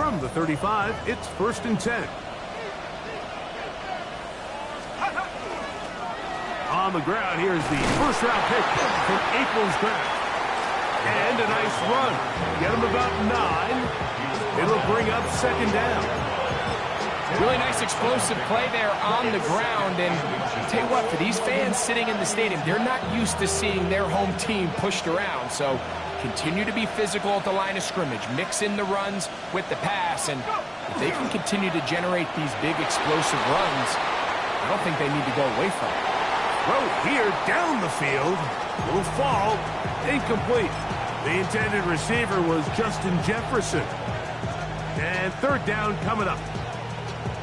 From the 35, it's 1st and 10. On the ground, here's the first-round pick from April's draft. And a nice run. Get him about 9. It'll bring up 2nd down. Really nice explosive play there on the ground. And I'll tell you what, for these fans sitting in the stadium, they're not used to seeing their home team pushed around. So continue to be physical at the line of scrimmage. Mix in the runs with the pass. And if they can continue to generate these big explosive runs, I don't think they need to go away from it. Throw here down the field. Will fall. Incomplete. The intended receiver was Justin Jefferson. And 3rd down coming up.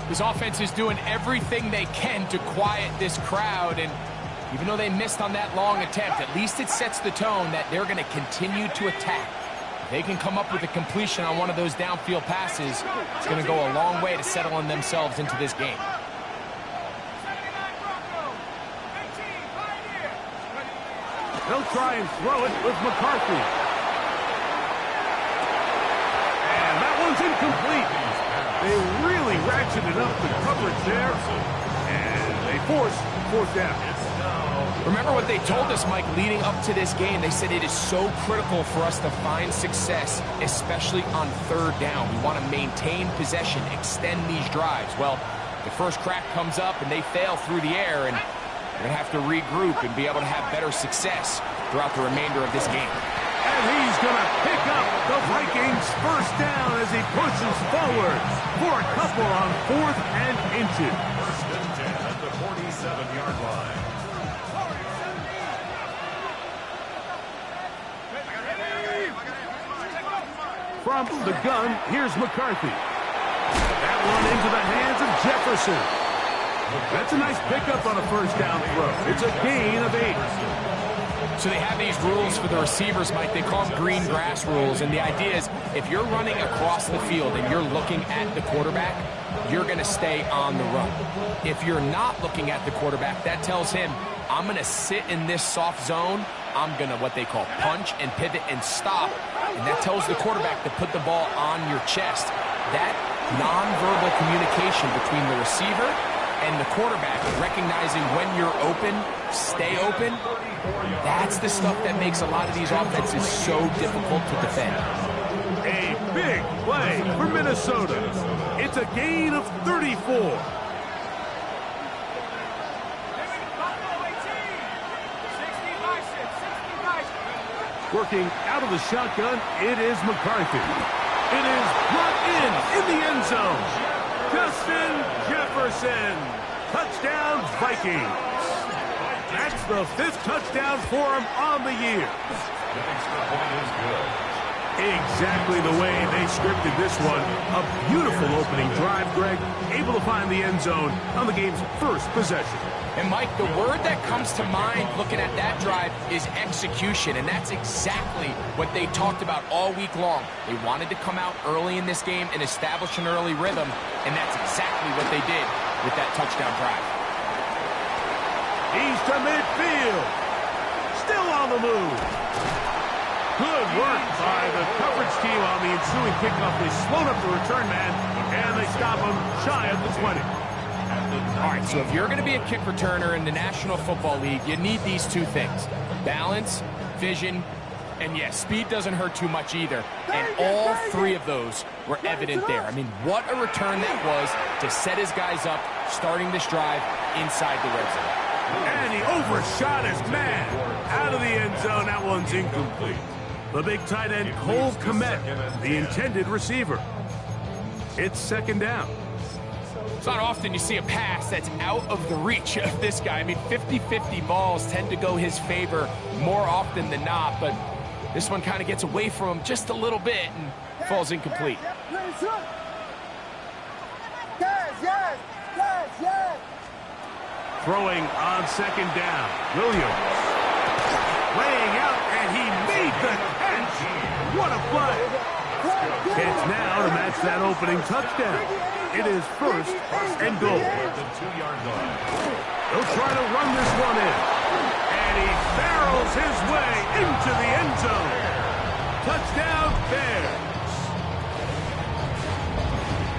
This offense is doing everything they can to quiet this crowd. And even though they missed on that long attempt, at least it sets the tone that they're going to continue to attack. If they can come up with a completion on one of those downfield passes, it's going to go a long way to settling themselves into this game. They'll try and throw it with McCarthy. And that one's incomplete. They really ratcheted up the coverage there. And they force 4th down. Remember what they told us, Mike, leading up to this game. They said it is so critical for us to find success, especially on 3rd down. We want to maintain possession, extend these drives. Well, the first crack comes up and they fail through the air, and they're going to have to regroup and be able to have better success throughout the remainder of this game. And he's going to pick up the Vikings' 1st down as he pushes forward for a couple on 4th and inches. 1st and 10 at the 47-yard line. From the gun, here's McCarthy. That one into the hands of Jefferson. That's a nice pickup on a 1st down throw. It's a gain of 8. So they have these rules for the receivers, Mike. They call them green grass rules. And the idea is if you're running across the field and you're looking at the quarterback, you're going to stay on the run. If you're not looking at the quarterback, that tells him, I'm going to sit in this soft zone. I'm going to what they call punch and pivot and stop. And that tells the quarterback to put the ball on your chest. That nonverbal communication between the receiver and the quarterback, recognizing when you're open, stay open, that's the stuff that makes a lot of these offenses so difficult to defend. A big play for Minnesota. It's a gain of 34. Working out of the shotgun, it is McCarthy. It is brought in the end zone. Justin Jefferson. Touchdown, Vikings. That's the 5th touchdown for him on the year. The extra point is good. Exactly the way they scripted this one. A beautiful opening drive, Greg. Able to find the end zone on the game's 1st possession. And, Mike, the word that comes to mind looking at that drive is execution, and that's exactly what they talked about all week long. They wanted to come out early in this game and establish an early rhythm, and that's exactly what they did with that touchdown drive. He's to midfield. Still on the move. Good work by the coverage team on the ensuing kickoff. They slowed up the return man, and they stop him shy of the 20. All right, so if you're going to be a kick returner in the National Football League, you need these 2 things. Balance, vision, and yes, speed doesn't hurt too much either. And all 3 of those were evident there. I mean, what a return that was to set his guys up, starting this drive inside the red zone. And he overshot his man. Out of the end zone, that one's incomplete. The big tight end, Cole Kmet, the intended receiver. It's 2nd down. It's not often you see a pass that's out of the reach of this guy. I mean, 50-50 balls tend to go his favor more often than not, but this one kind of gets away from him just a little bit and falls incomplete. Throwing on 2nd down. Williams. Laying out, and he made the catch. What a play. It's now to match that opening touchdown. It is 1st and goal. He'll try to run this one in. And he barrels his way into the end zone. Touchdown, Bears.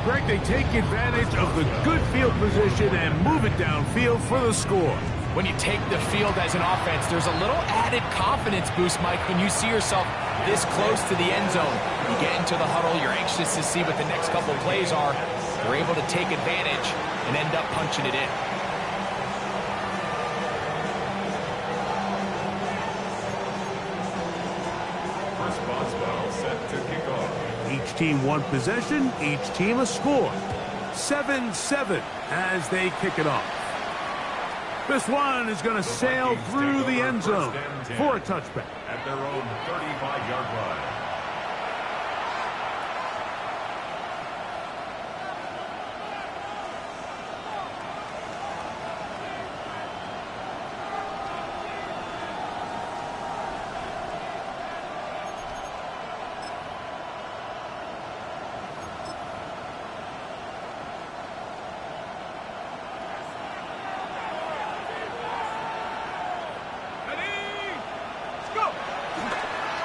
Greg, they take advantage of the good field position and move it downfield for the score. When you take the field as an offense, there's a little added confidence boost, Mike, when you see yourself this close to the end zone. You get into the huddle, you're anxious to see what the next couple plays are. You're able to take advantage and end up punching it in. Response ball set to kick off. Each team one possession, each team a score. 7-7 as they kick it off. This one is going to sail through the end zone for a touchback. At their own 35-yard line.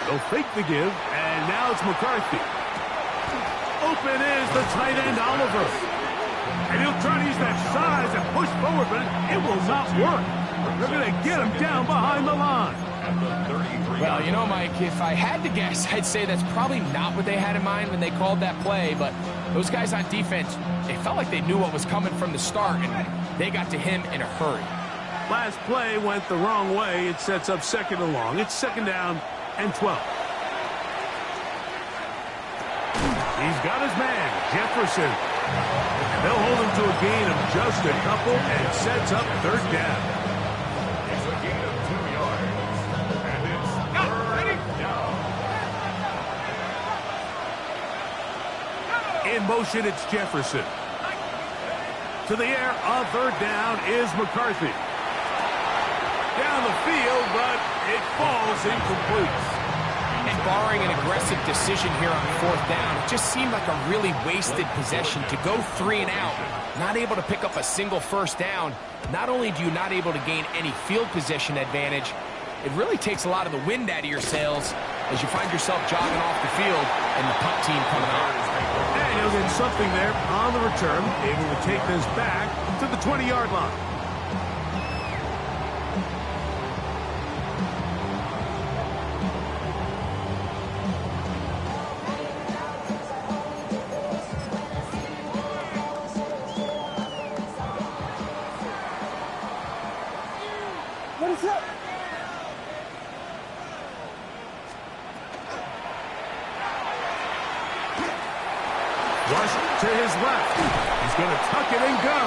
They'll fake the give, and now it's McCarthy. Open is the tight end, Oliver. And he'll try to use that size and push forward, but it will not work. They're going to get him down behind the line. Well, you know, Mike, if I had to guess, I'd say that's probably not what they had in mind when they called that play, but those guys on defense, they felt like they knew what was coming from the start, and they got to him in a hurry. Last play went the wrong way. It sets up second and long. It's second down and 12. He's got his man, Jefferson. They'll hold him to a gain of just a couple and sets up third down. It's a gain of 2 yards. And it's third down. In motion, it's Jefferson. To the air on third down is McCarthy. Down the field, but it falls incomplete. And barring an aggressive decision here on fourth down, it just seemed like a really wasted possession to go 3 and out, not able to pick up a single first down. Not only do you not able to gain any field position advantage, it really takes a lot of the wind out of your sails as you find yourself jogging off the field and the punt team coming on. And he'll get something there on the return, able to take this back to the 20-yard line. Rush to his left. He's going to tuck it and go.